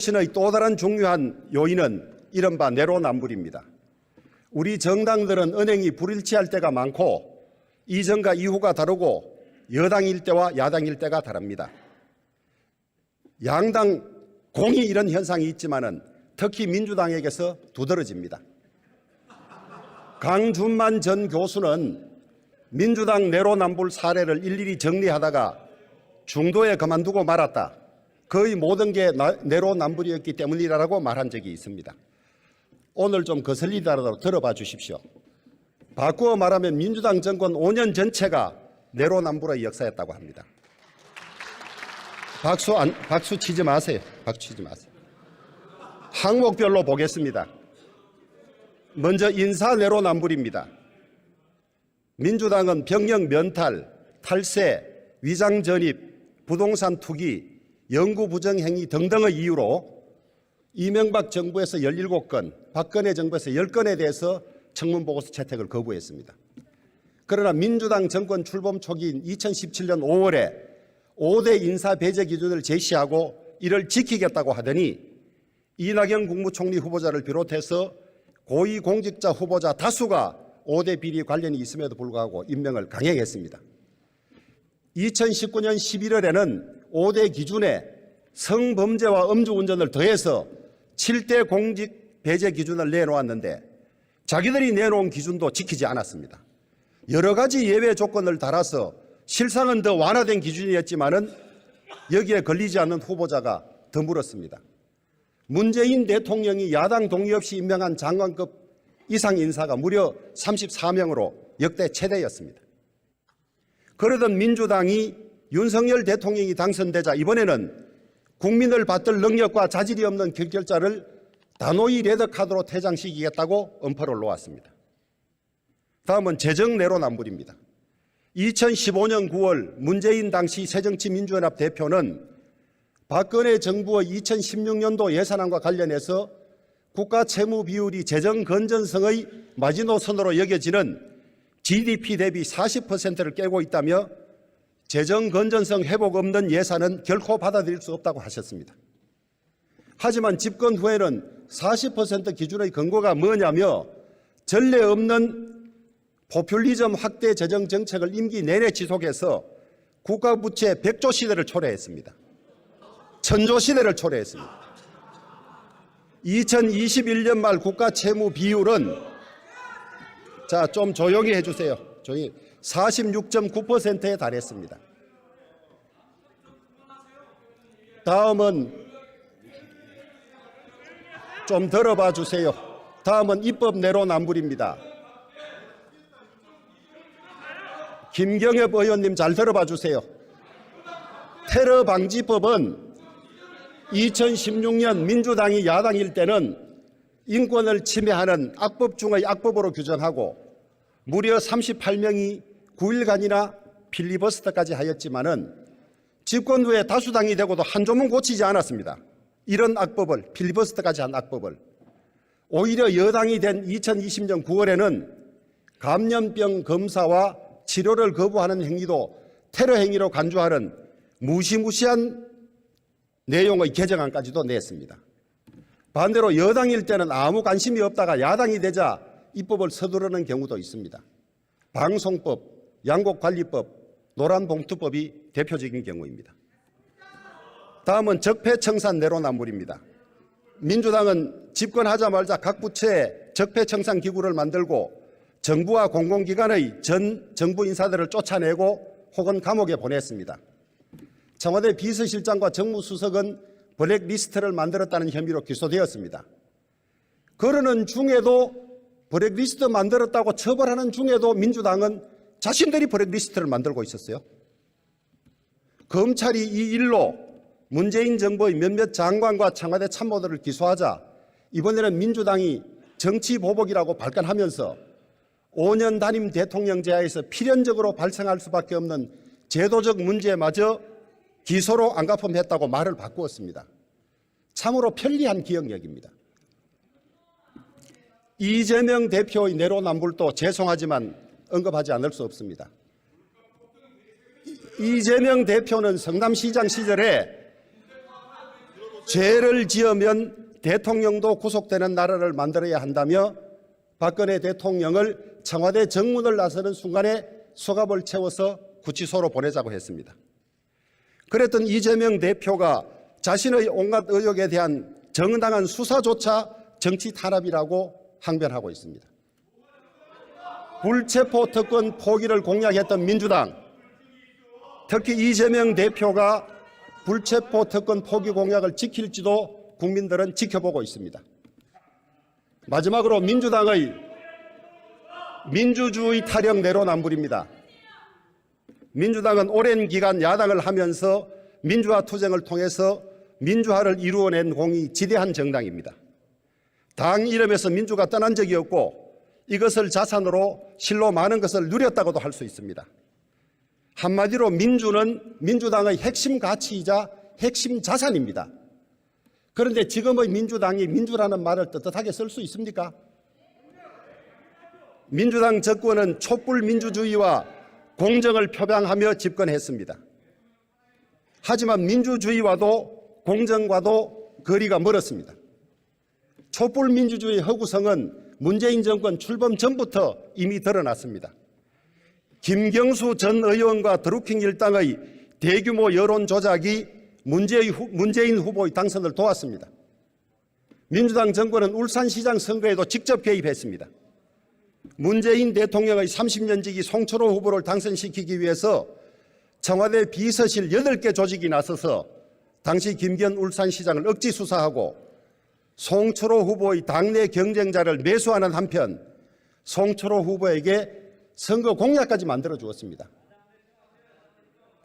신의 또 다른 중요한 요인은 이른바 내로남불입니다. 우리 정당들은 은행이 불일치할 때가 많고 이전과 이후가 다르고 여당일 때와 야당일 때가 다릅니다. 양당 공히 이런 현상이 있지만은 특히 민주당에게서 두드러집니다. 강준만 전 교수는 민주당 내로남불 사례를 일일이 정리하다가 중도에 그만두고 말았다. 거의 모든 게 내로남불이었기 때문이라고 말한 적이 있습니다. 오늘 좀 거슬리더라도 들어봐 주십시오. 바꾸어 말하면 민주당 정권 5년 전체가 내로남불의 역사였다고 합니다. 박수 치지 마세요. 박수 치지 마세요. 항목별로 보겠습니다. 먼저 인사 내로남불입니다. 민주당은 병역 면탈, 탈세, 위장 전입, 부동산 투기, 영구 부정 행위 등등의 이유로 이명박 정부에서 17건, 박근혜 정부에서 10건에 대해서 청문보고서 채택을 거부했습니다. 그러나 민주당 정권 출범 초기인 2017년 5월에 5대 인사 배제 기준을 제시하고 이를 지키겠다고 하더니 이낙연 국무총리 후보자를 비롯해서 고위공직자 후보자 다수가 5대 비리 관련이 있음에도 불구하고 임명을 강행했습니다. 2019년 11월에는 5대 기준에 성범죄와 음주운전을 더해서 7대 공직 배제 기준을 내놓았는데 자기들이 내놓은 기준도 지키지 않았습니다. 여러 가지 예외 조건을 달아서 실상은 더 완화된 기준이었지만은 여기에 걸리지 않는 후보자가 드물었습니다. 문재인 대통령이 야당 동의 없이 임명한 장관급 이상 인사가 무려 34명으로 역대 최대였습니다. 그러던 민주당이 윤석열 대통령이 당선되자 이번에는 국민을 받들 능력과 자질이 없는 결결자를 단호히 레드카드로 퇴장시키겠다고 엄포를 놓았습니다. 다음은 재정 내로남불입니다. 2015년 9월 문재인 당시 새정치민주연합 대표는 박근혜 정부의 2016년도 예산안과 관련해서 국가 채무 비율이 재정 건전성의 마지노선으로 여겨지는 GDP 대비 40%를 깨고 있다며 재정 건전성 회복 없는 예산은 결코 받아들일 수 없다고 하셨습니다. 하지만 집권 후에는 40% 기준의 근거가 뭐냐며 전례 없는 포퓰리즘 확대 재정 정책을 임기 내내 지속해서 국가부채 100조 시대를 초래했습니다. 1000조 시대를 초래했습니다. 2021년 말 국가 채무 비율은 자, 좀 조용히 해주세요. 조용히 46.9%에 달했습니다. 다음은 좀 들어봐 주세요. 다음은 입법 내로남불입니다. 김경엽 의원님 잘 들어봐 주세요. 테러 방지법은 2016년 민주당이 야당일 때는 인권을 침해하는 악법 중의 악법으로 규정하고 무려 38명이 9일간이나 필리버스터까지 하였지만은 집권 후에 다수당이 되고도 한 점은 고치지 않았습니다. 이런 악법을, 필리버스터까지 한 악법을. 오히려 여당이 된 2020년 9월에는 감염병 검사와 치료를 거부하는 행위도 테러 행위로 간주하는 무시무시한 내용의 개정안까지도 냈습니다. 반대로 여당일 때는 아무 관심이 없다가 야당이 되자 입법을 서두르는 경우도 있습니다. 방송법, 양곡관리법, 노란봉투법이 대표적인 경우입니다. 다음은 적폐청산 내로남불입니다. 민주당은 집권하자마자 각 부처에 적폐청산 기구를 만들고 정부와 공공기관의 전 정부 인사들을 쫓아내고 혹은 감옥에 보냈습니다. 청와대 비서실장과 정무수석은 블랙리스트를 만들었다는 혐의로 기소되었습니다. 그러는 중에도 블랙리스트 만들었다고 처벌하는 중에도 민주당은 자신들이 블랙리스트를 만들고 있었어요. 검찰이 이 일로 문재인 정부의 몇몇 장관과 청와대 참모들을 기소하자 이번에는 민주당이 정치보복이라고 발끈하면서 5년 단임 대통령제하에서 필연적으로 발생할 수밖에 없는 제도적 문제마저 기소로 안가품했다고 말을 바꾸었습니다. 참으로 편리한 기억력입니다. 이재명 대표의 내로남불도 죄송하지만 언급하지 않을 수 없습니다. 이재명 대표는 성남시장 시절에 죄를 지으면 대통령도 구속되는 나라를 만들어야 한다며 박근혜 대통령을 청와대 정문을 나서는 순간에 수갑을 채워서 구치소로 보내자고 했습니다. 그랬던 이재명 대표가 자신의 온갖 의혹에 대한 정당한 수사조차 정치 탄압이라고 항변하고 있습니다. 불체포 특권 포기를 공약했던 민주당, 특히 이재명 대표가 불체포 특권 포기 공약을 지킬지도 국민들은 지켜보고 있습니다. 마지막으로 민주당의 민주주의 타령 내로남불입니다. 민주당은 오랜 기간 야당을 하면서 민주화 투쟁을 통해서 민주화를 이루어낸 공이 지대한 정당입니다. 당 이름에서 민주가 떠난 적이 없고 이것을 자산으로 실로 많은 것을 누렸다고도 할 수 있습니다. 한마디로 민주는 민주당의 핵심 가치이자 핵심 자산입니다. 그런데 지금의 민주당이 민주라는 말을 떳떳하게 쓸 수 있습니까? 민주당 정권은 촛불 민주주의와 공정을 표방하며 집권했습니다. 하지만 민주주의와도 공정과도 거리가 멀었습니다. 촛불 민주주의 허구성은 문재인 정권 출범 전부터 이미 드러났습니다. 김경수 전 의원과 드루킹 일당의 대규모 여론 조작이 문재인 후보의 당선을 도왔습니다. 민주당 정권은 울산시장 선거에도 직접 개입했습니다. 문재인 대통령의 30년 지기 송철호 후보를 당선시키기 위해서 청와대 비서실 8개 조직이 나서서 당시 김기현 울산시장을 억지 수사하고 송철호 후보의 당내 경쟁자를 매수하는 한편 송철호 후보에게 선거 공약까지 만들어 주었습니다.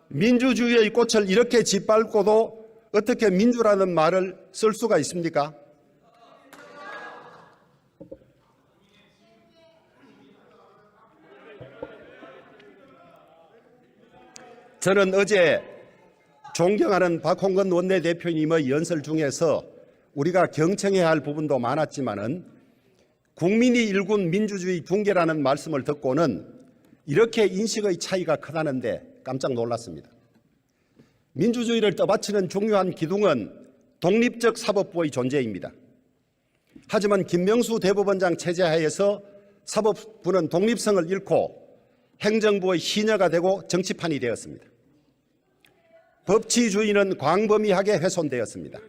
민주주의의 꽃을 이렇게 짓밟고도 어떻게 민주라는 말을 쓸 수가 있습니까? 저는 어제 존경하는 박홍근 원내대표님의 연설 중에서 우리가 경청해야 할 부분도 많았지만은 국민이 일군 민주주의 붕괴라는 말씀을 듣고는 이렇게 인식의 차이가 크다는데 깜짝 놀랐습니다. 민주주의를 떠받치는 중요한 기둥은 독립적 사법부의 존재입니다. 하지만 김명수 대법원장 체제 하에서 사법부는 독립성을 잃고 행정부의 시녀가 되고 정치판이 되었습니다. 법치주의는 광범위하게 훼손되었습니다.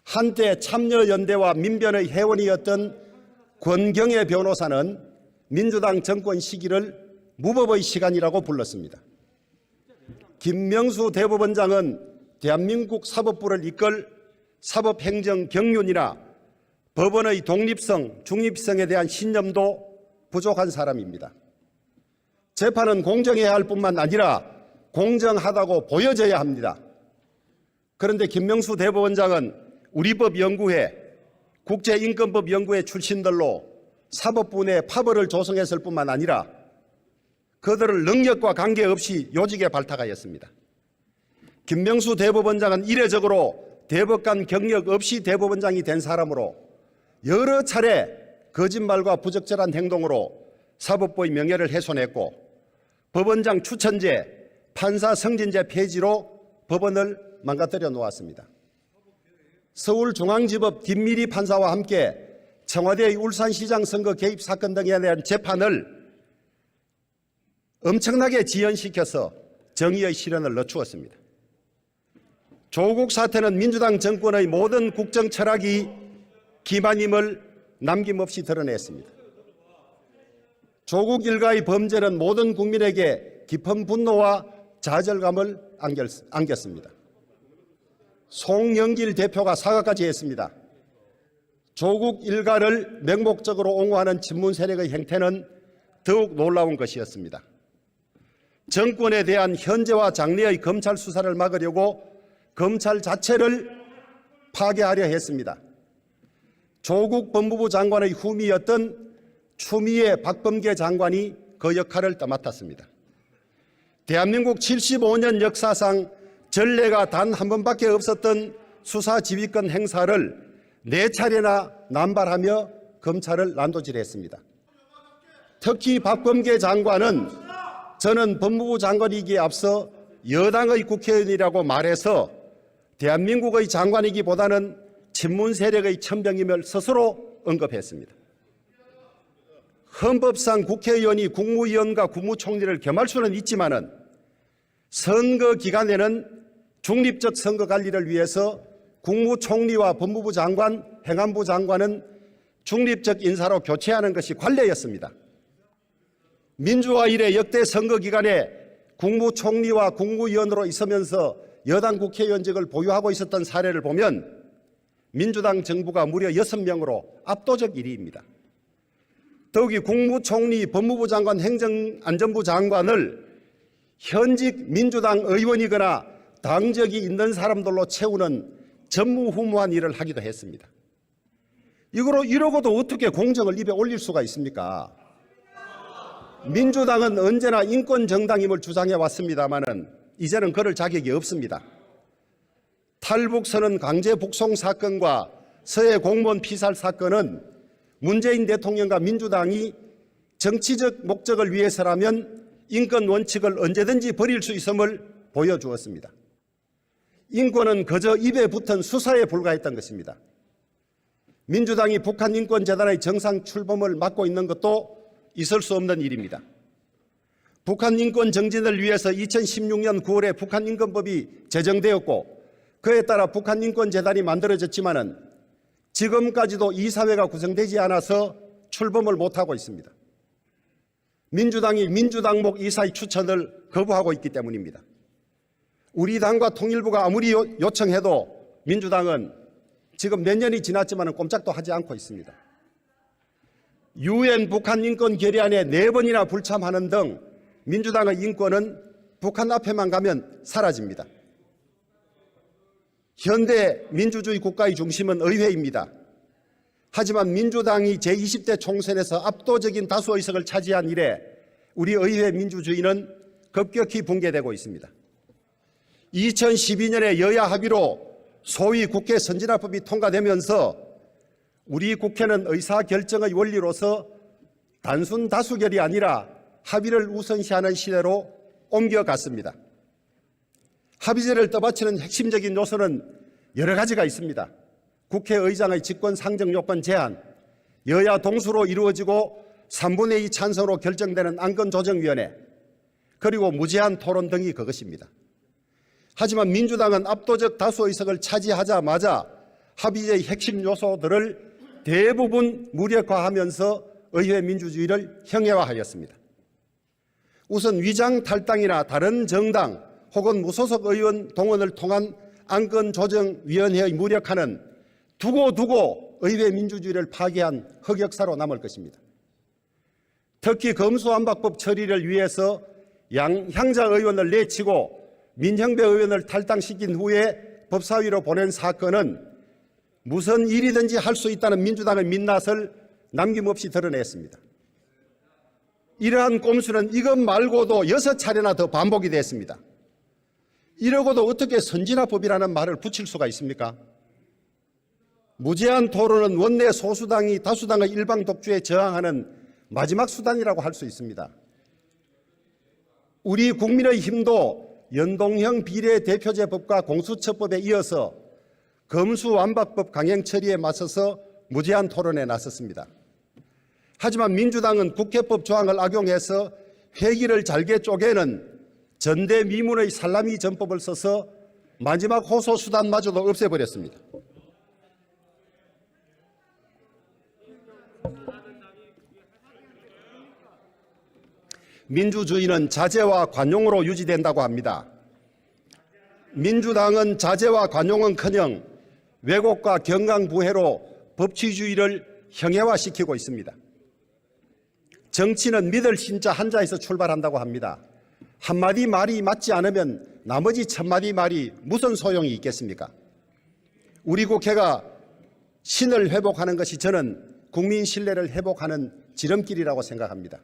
한때 참여연대와 민변의 회원이었던 권경애 변호사는 민주당 정권 시기를 무법의 시간이라고 불렀습니다. 김명수 대법원장은 대한민국 사법부를 이끌 사법행정 경륜이나 법원의 독립성, 중립성에 대한 신념도 부족한 사람입니다. 재판은 공정해야 할 뿐만 아니라 공정하다고 보여져야 합니다. 그런데 김명수 대법원장은 우리법연구회, 국제인권법연구회 출신들로 사법부 내 파벌을 조성했을 뿐만 아니라 그들을 능력과 관계없이 요직에 발탁하였습니다. 김명수 대법원장은 이례적으로 대법관 경력 없이 대법원장이 된 사람으로 여러 차례 거짓말과 부적절한 행동으로 사법부의 명예를 훼손했고 법원장 추천제, 판사 승진제 폐지로 법원을 망가뜨려 놓았습니다. 서울중앙지법 김미리 판사와 함께 청와대의 울산시장 선거 개입 사건 등에 대한 재판을 엄청나게 지연시켜서 정의의 실현을 늦추었습니다. 조국 사태는 민주당 정권의 모든 국정 철학이 기만임을 남김없이 드러냈습니다. 조국 일가의 범죄는 모든 국민에게 깊은 분노와 좌절감을 안겼습니다. 송영길 대표가 사과까지 했습니다. 조국 일가를 맹목적으로 옹호하는 친문 세력의 행태는 더욱 놀라운 것이었습니다. 정권에 대한 현재와 장래의 검찰 수사를 막으려고 검찰 자체를 파괴하려 했습니다. 조국 법무부 장관의 후미였던 추미애 박범계 장관이 그 역할을 떠맡았습니다. 대한민국 75년 역사상 전례가 단 한 번밖에 없었던 수사지휘권 행사를 4차례나 남발하며 검찰을 난도질했습니다. 특히 박범계 장관은 저는 법무부 장관이기에 앞서 여당의 국회의원이라고 말해서 대한민국의 장관이기보다는 친문 세력의 천병임을 스스로 언급했습니다. 헌법상 국회의원이 국무위원과 국무총리를 겸할 수는 있지만은 선거 기간에는 중립적 선거 관리를 위해서 국무총리와 법무부 장관, 행안부 장관은 중립적 인사로 교체하는 것이 관례였습니다. 민주화 이래 역대 선거 기간에 국무총리와 국무위원으로 있으면서 여당 국회의원직을 보유하고 있었던 사례를 보면 민주당 정부가 무려 6명으로 압도적 1위입니다. 더욱이 국무총리, 법무부 장관, 행정안전부 장관을 현직 민주당 의원이거나 당적이 있는 사람들로 채우는 전무후무한 일을 하기도 했습니다. 이러고도 어떻게 공정을 입에 올릴 수가 있습니까? 민주당은 언제나 인권정당임을 주장해 왔습니다마는 이제는 그럴 자격이 없습니다. 탈북선언 강제 북송 사건과 서해 공무원 피살 사건은 문재인 대통령과 민주당이 정치적 목적을 위해서라면 인권 원칙을 언제든지 버릴 수 있음을 보여주었습니다. 인권은 그저 입에 붙은 수사에 불과했던 것입니다. 민주당이 북한인권재단의 정상 출범을 막고 있는 것도 있을 수 없는 일입니다. 북한인권 정진을 위해서 2016년 9월에 북한인권법이 제정되었고 그에 따라 북한인권재단이 만들어졌지만은 지금까지도 이사회가 구성되지 않아서 출범을 못하고 있습니다. 민주당이 민주당목 이사의 추천을 거부하고 있기 때문입니다. 우리 당과 통일부가 아무리 요청해도 민주당은 지금 몇 년이 지났지만 꼼짝도 하지 않고 있습니다. UN 북한인권 결의안에 4번이나 불참하는 등 민주당의 인권은 북한 앞에만 가면 사라집니다. 현대 민주주의 국가의 중심은 의회입니다. 하지만 민주당이 제20대 총선에서 압도적인 다수 의석을 차지한 이래 우리 의회 민주주의는 급격히 붕괴되고 있습니다. 2012년에 여야 합의로 소위 국회 선진화법이 통과되면서 우리 국회는 의사결정의 원리로서 단순 다수결이 아니라 합의를 우선시하는 시대로 옮겨갔습니다. 합의제를 떠받치는 핵심적인 요소는 여러 가지가 있습니다. 국회의장의 직권 상정 요건 제한, 여야 동수로 이루어지고 3분의 2 찬성으로 결정되는 안건조정위원회, 그리고 무제한 토론 등이 그것입니다. 하지만 민주당은 압도적 다수 의석을 차지하자마자 합의제의 핵심 요소들을 대부분 무력화하면서 의회 민주주의를 형해화하였습니다. 우선 위장 탈당이나 다른 정당 혹은 무소속 의원 동원을 통한 안건조정위원회의 무력화는 두고 의회 민주주의를 파괴한 흑역사로 남을 것입니다. 특히 검수완박법 처리를 위해서 양향자 의원을 내치고 민형배 의원을 탈당시킨 후에 법사위로 보낸 사건은 무슨 일이든지 할 수 있다는 민주당의 민낯을 남김없이 드러냈습니다. 이러한 꼼수는 이것 말고도 6차례나 더 반복이 됐습니다. 이러고도 어떻게 선진화법이라는 말을 붙일 수가 있습니까? 무제한 토론은 원내 소수당이 다수당의 일방 독주에 저항하는 마지막 수단이라고 할 수 있습니다. 우리 국민의힘도 연동형 비례대표제법과 공수처법에 이어서 검수완박법 강행 처리에 맞서서 무제한 토론에 나섰습니다. 하지만 민주당은 국회법 조항을 악용해서 회기를 잘게 쪼개는 전대미문의 살라미 전법을 써서 마지막 호소 수단마저도 없애버렸습니다. 민주주의는 자제와 관용으로 유지된다고 합니다. 민주당은 자제와 관용은커녕 왜곡과 경강부회로 법치주의를 형해화시키고 있습니다. 정치는 믿을 신자 한자에서 출발한다고 합니다. 한마디 말이 맞지 않으면 나머지 1000마디 말이 무슨 소용이 있겠습니까? 우리 국회가 신을 회복하는 것이 저는 국민 신뢰를 회복하는 지름길이라고 생각합니다.